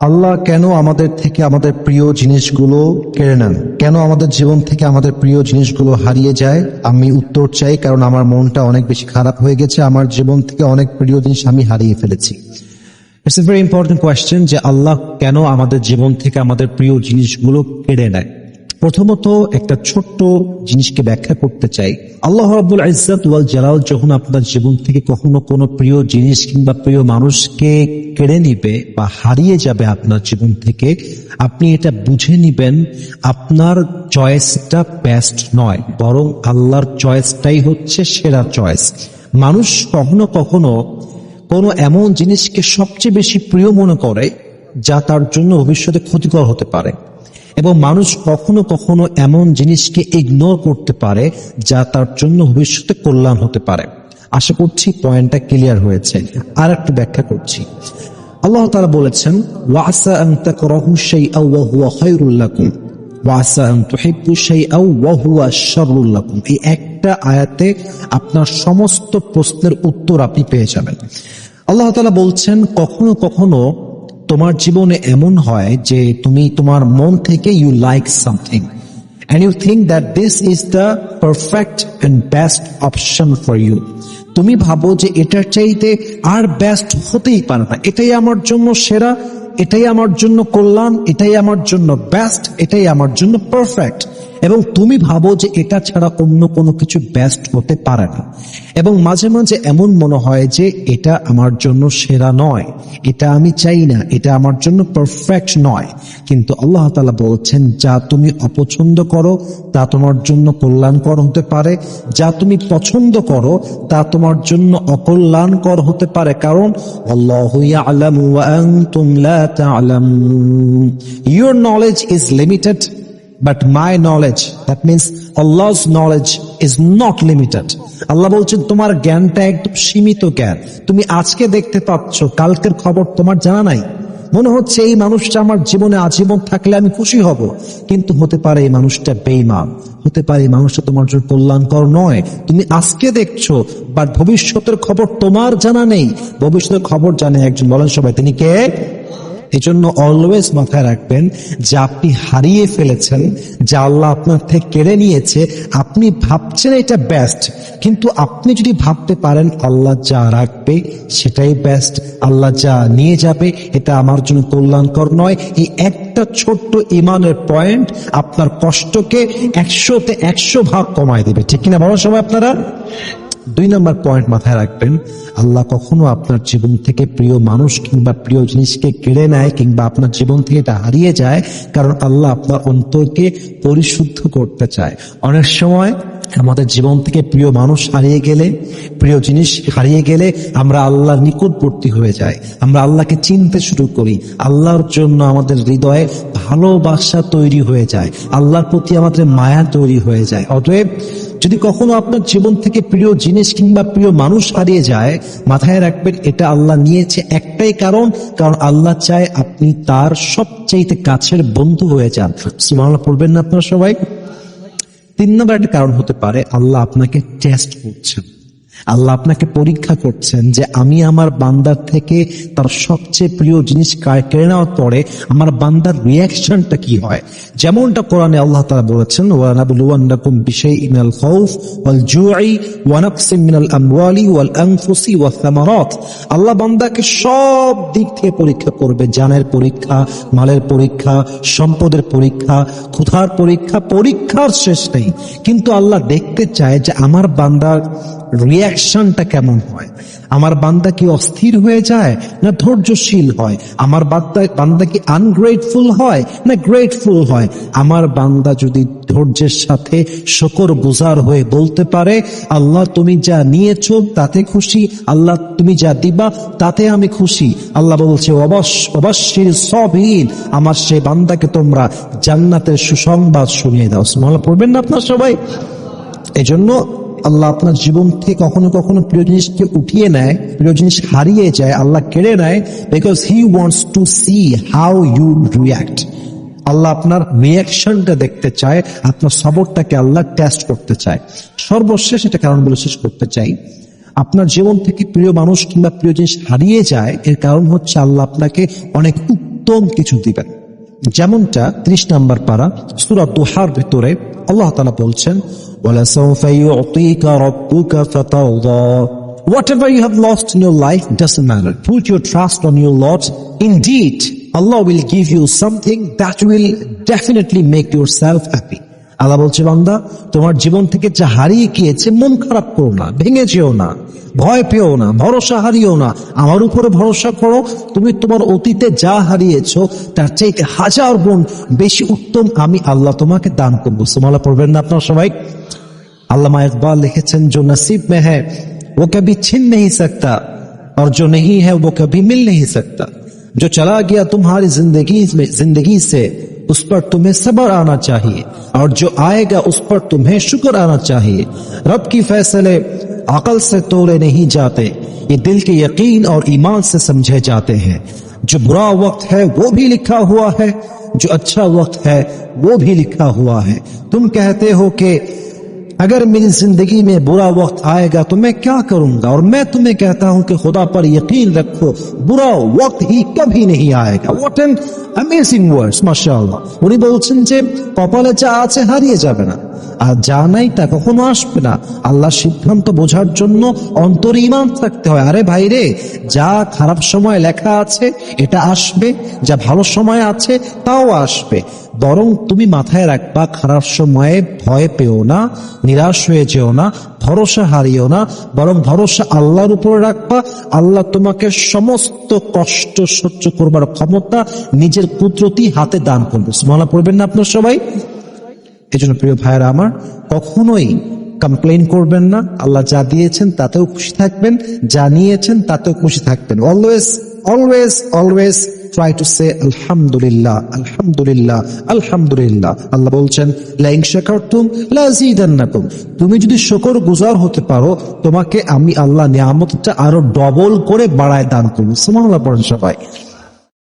আল্লাহ কেন আমাদের থেকে আমাদের প্রিয় জিনিসগুলো কেড়ে নেন? কেন আমাদের জীবন থেকে আমাদের প্রিয় জিনিসগুলো হারিয়ে যায়? আমি উত্তর চাই, কারণ আমার মনটা অনেক বেশি খারাপ হয়ে গেছে। আমার জীবন থেকে অনেক প্রিয় জিনিস আমি হারিয়ে ফেলেছি। It's a very important question যে আল্লাহ কেন আমাদের জীবন থেকে আমাদের প্রিয় জিনিসগুলো কেড়ে নেয়। প্রথমত একটা ছোট্ট জিনিসকে ব্যাখ্যা করতে চাই। আল্লাহ রাব্বুল ইজ্জত ওয়াল জালাল যখন আপনার জীবন থেকে কখনো কোনো প্রিয় জিনিস কিংবা প্রিয় মানুষকে কেড়ে নিবে বা হারিয়ে যাবে আপনার জীবন থেকে, আপনি এটা বুঝে নিবেন আপনার চয়েসটা বেস্ট নয়, বরং আল্লাহর চয়েসটাই হচ্ছে সেরা চয়েস। মানুষ কখনো কখনো কোনো এমন জিনিসকে সবচেয়ে বেশি প্রিয় মনে করে যা তার জন্য ভবিষ্যতে ক্ষতিকর হতে পারে, এবং মানুষ কখনো কখনো এমন জিনিসকে ইগনোর করতে পারে যা তার জন্য ভবিষ্যতে কল্যাণ হতে পারে। আশা করছি পয়েন্টটা ক্লিয়ার হয়েছে। আর একটু ব্যাখ্যা করছি। আল্লাহ তাআলা বলেছেন, ওয়াসা আন তাকরাহু শাইআন ওয়া হুয়া খায়রুল লাকুম ওয়াসা আন তুহিব্বু শাইআন ওয়া হুয়া শাররুল লাকুম। এই একটা আয়াতে আপনার সমস্ত প্রশ্নের উত্তর আপনি পেয়ে যাবেন। আল্লাহ তাআলা বলছেন, কখনো কখনো তোমার জীবনে এমন হয় যে তুমি তোমার মন থেকে you like something and you think that this is the perfect and best option for you. তুমি ভাবো যে এটার চাইতে আর বেস্ট হতেই পারে না, এটাই আমার জন্য সেরা, এটাই আমার জন্য কল্যাণ, এটাই আমার জন্য বেস্ট, এটাই আমার জন্য পারফেক্ট, এবং তুমি ভাবো যে এটা ছাড়া অন্য কোনো কিছু বেস্ট হতে পারে না। এবং মাঝে মাঝে এমন মনে হয় যে এটা আমার জন্য সেরা নয়, এটা আমি চাই না, এটা আমার জন্য পারফেক্ট নয়। কিন্তু আল্লাহ তাআলা বলছেন, যা তুমি অপছন্দ করো তা তোমার জন্য কল্যাণকর হতে পারে, যা তুমি পছন্দ করো তা তোমার জন্য অকল্যাণকর হতে পারে, কারণ আল্লাহু ইয়ালামু ওয়া আনতুম লা তা'লামুন। Your knowledge is limited, but my knowledge, that means Allah's knowledge, is not limited. আল্লাহ বলছেন তোমার জ্ঞানটা একদম সীমিত জ্ঞান। তুমি আজকে দেখতে পাচ্ছ, কালকের খবর তোমার জানা নাই। মনে হচ্ছে এই মানুষটা আমার জীবনে আজীবন থাকলে আমি খুশি হব, কিন্তু হতে পারে এই মানুষটা বেঈমান, হতে পারে এই মানুষটা তোমার জন্য কল্যাণকর নয়। তুমি আজকে দেখছো, বাট ভবিষ্যতের খবর তোমার জানা নেই। ভবিষ্যতের খবর জানে একজন, বলেন সবাই তিনি কে? এই জন্য অলওয়েজ মাথায় রাখবেন যে আপনি হারিয়ে ফেলেছেন, যা আল্লাহ আপনার থেকে কেড়ে নিয়েছে। আপনি ভাবছেন এটা বেস্ট, কিন্তু আপনি যদি ভাবতে পারেন আল্লাহ যা রাখবে সেটাই বেস্ট, আল্লাহ যা নিয়ে যাবে এটা আমার জন্য কল্যাণকর নয়, এই একটা ছোট্ট ইমানের পয়েন্ট আপনার কষ্টকে 100-তে 100 ভাগ কমায় দেবে। ঠিক কিনা বলো সবাই আপনারা? 2 নম্বর পয়েন্ট মাথায় রাখবেন, আল্লাহ কখনো আপনার জীবন থেকে প্রিয় মানুষ কিংবা প্রিয় জিনিসকে কেড়ে নেয় কিংবা আপনার জীবন থেকে এটা হারিয়ে যায় কারণ আল্লাহ আপনার অন্তরকে পরিশুদ্ধ করতে চায়। অনেক সময় আমাদের জীবন থেকে প্রিয় মানুষ হারিয়ে গেলে, প্রিয় জিনিস হারিয়ে গেলে আমরা আল্লাহর নিকটবর্তী হয়ে যাই, আমরা আল্লাহকে চিনতে শুরু করি, আল্লাহর জন্য আমাদের হৃদয়ে ভালোবাসা তৈরি হয়ে যায়, আল্লাহর প্রতি আমাদের মায়া তৈরি হয়ে যায়। অতএব যদি কখনো আপনার জীবন থেকে প্রিয় জিনিস কিংবা প্রিয় মানুষ হারিয়ে যায়, মাথায় রাখবেন এটা আল্লাহ নিয়েছে একটাই কারণ আল্লাহ চায় আপনি তার সবচেয়ে কাছের বন্ধু হয়ে যান। সুবহানাল্লাহ পড়বেন না আপনারা সবাই? 3 নম্বর একটা কারণ হতে পারে, আল্লাহ আপনাকে টেস্ট করছেন, আল্লাহ আপনাকে পরীক্ষা করছেন যে আমি আমার বান্দার থেকে তার সবচেয়ে প্রিয় জিনিস কেড়ে নেওয়ার পরে আমার বান্দার রিয়াকশনটা কি হয়। যেমনটা কোরআনে আল্লাহ তাআলা বলেছেন, ওয়া নাবলুওয়ান্নাকুম বিশাইইন মিনাল খাউফ ওয়াল জুই ওয়া নাকসিম মিনাল আমওয়ালি ওয়াল আনফুসি ওয়াস সামারাত। আল্লাহ বান্দাকে সব দিক থেকে পরীক্ষা করবে, জানের পরীক্ষা, মালের পরীক্ষা, সম্পদের পরীক্ষা, ক্ষুধার পরীক্ষা, পরীক্ষার শেষ নেই। কিন্তু আল্লাহ দেখতে চায় যে আমার বান্দার রিয়াকশনটা কেমন হয়, আমার বান্দা কি অস্থির হয়ে যায় না ধৈর্যশীল হয়, আমার বান্দা কি আনগ্রেটফুল হয় না গ্রেটফুল হয়। আমার বান্দা যদি ধৈর্যের সাথে শুকরগুজার হয়ে বলতে পারে, আল্লাহ তুমি যা নিয়েছো তাতে খুশি, আল্লাহ তুমি যা দিবা তাতে আমি খুশি। আল্লাহ বলছে অবশ্যই সাবিরিন, আমার সেই বান্দাকে তোমরা জান্নাতের সুসংবাদ শুনিয়ে দাও। সুবহানাল্লাহ পড়বেন না আপনারা সবাই? এজন্য আল্লাহ আপনার জীবন থেকে কখনো কখনো প্রিয় জিনিসকে উঠিয়ে নেয়, প্রিয় জিনিস হারিয়ে যায়, আল্লাহ কেড়ে নেয়, because he wants to see how you react. Allah আপনার রিয়াকশনটা দেখতে চায়, আপনার সবরটাকে আল্লাহ টেস্ট করতে চায়। সর্বশেষ এটা কারণ বলে শেষ করতে চাই, আপনার জীবন থেকে প্রিয় মানুষ কিংবা প্রিয় জিনিস হারিয়ে যায় এর কারণ হচ্ছে আল্লাহ আপনাকে অনেক উত্তম কিছু দিবেন। যেমনটা 30 নম্বর পারা সূরা দুহার ভিতরে আল্লাহ তাআলা বলছেন, ওয়ালাসাউফা ইউতিকা রাব্বুকা ফাতারদা। Whatever you have lost in your life doesn't matter. Put your trust on your Lord. Indeed, Allah will give you something that will definitely make yourself happy. আল্লাহ বলছে, বান্দা তোমার জীবন থেকে যা হারিয়ে গিয়েছে মন খারাপ করো না, ভেঙে যেও না, ভয় পেও না, ভরসা হারিও না, আমার উপরে ভরসা করো। তুমি তোমার অতীতে যা হারিয়েছো তার চাইতে 1000 গুণ বেশি উত্তম আমি আল্লাহ তোমাকে দান করবো। সুবহানাল্লাহ পড়বেন না আপনারা সবাই? আল্লামা ইকবাল লিখেছেন, जो नसीब में है वो कभी छिन नहीं सकता और जो नहीं है वो कभी मिल नहीं सकता। जो चला गया तुम्हारी जिंदगी से उस पर तुम्हें सब्र आना चाहिए और जो आएगा उस पर तुम्हें शुक्र आना चाहिए। रब की फैसले अकल से तोड़े नहीं जाते, ये दिल के यकीन और ईमान से समझे जाते हैं। जो बुरा वक्त है वो भी लिखा हुआ है, जो अच्छा वक्त है वो भी लिखा हुआ है। तुम कहते हो कि अगर मेरी जिंदगी में बुरा वक्त आएगा तो मैं क्या करूंगा, और मैं तुम्हें कहता हूं कि खुदा पर यकीन रखो, बुरा वक्त ही कभी नहीं आएगा। What an amazing words, মাশাআল্লাহ। উনি বলছেন যে কপালে যা আছে হারিয়ে যাবে না, আর যা নাই তা কখনো আসবে না। আল্লাহর সিদ্ধান্ত বোঝার জন্য অন্তরে ঈমান থাকতে হয়। আরে ভাই রে, যা খারাপ সময় লেখা আছে এটা আসবে, যা ভালো সময় আছে তাও আসবে। বরং তুমি মাথায় রাখবা, খারাপ সময়ে ভয় পেও না, নিরাশ হয়ে যেও না, ভরসা হারিও না, বরং ভরসা আল্লাহর উপরে রাখবা। আল্লাহ তোমাকে সমস্ত কষ্ট সহ্য করবার ক্ষমতা নিজের কুদরতি হাতে দান করবে। সুবহানাল্লাহ পড়বেন না আপনার সবাই? এই জন্য প্রিয় ভাইয়েরা আমার, কখনোই কমপ্লেইন করবেন না। আল্লাহ যা দিয়েছেন তাতেও খুশি থাকবেন, যা নিয়েছেন তাতেও খুশি থাকবেন। Always always always try to say alhamdulillah, alhamdulillah, alhamdulillah. আল্লাহ বলছেন, লা ইন শাকারতুম লাযীদান্নাকুম। তুমি যদি শুকর গুজার হতে পারো, তোমাকে আমি আল্লাহ নিয়ামতটা আরো ডবল করে বাড়ায় দান করব। সুবহানাল্লাহ পড়েন সবাই।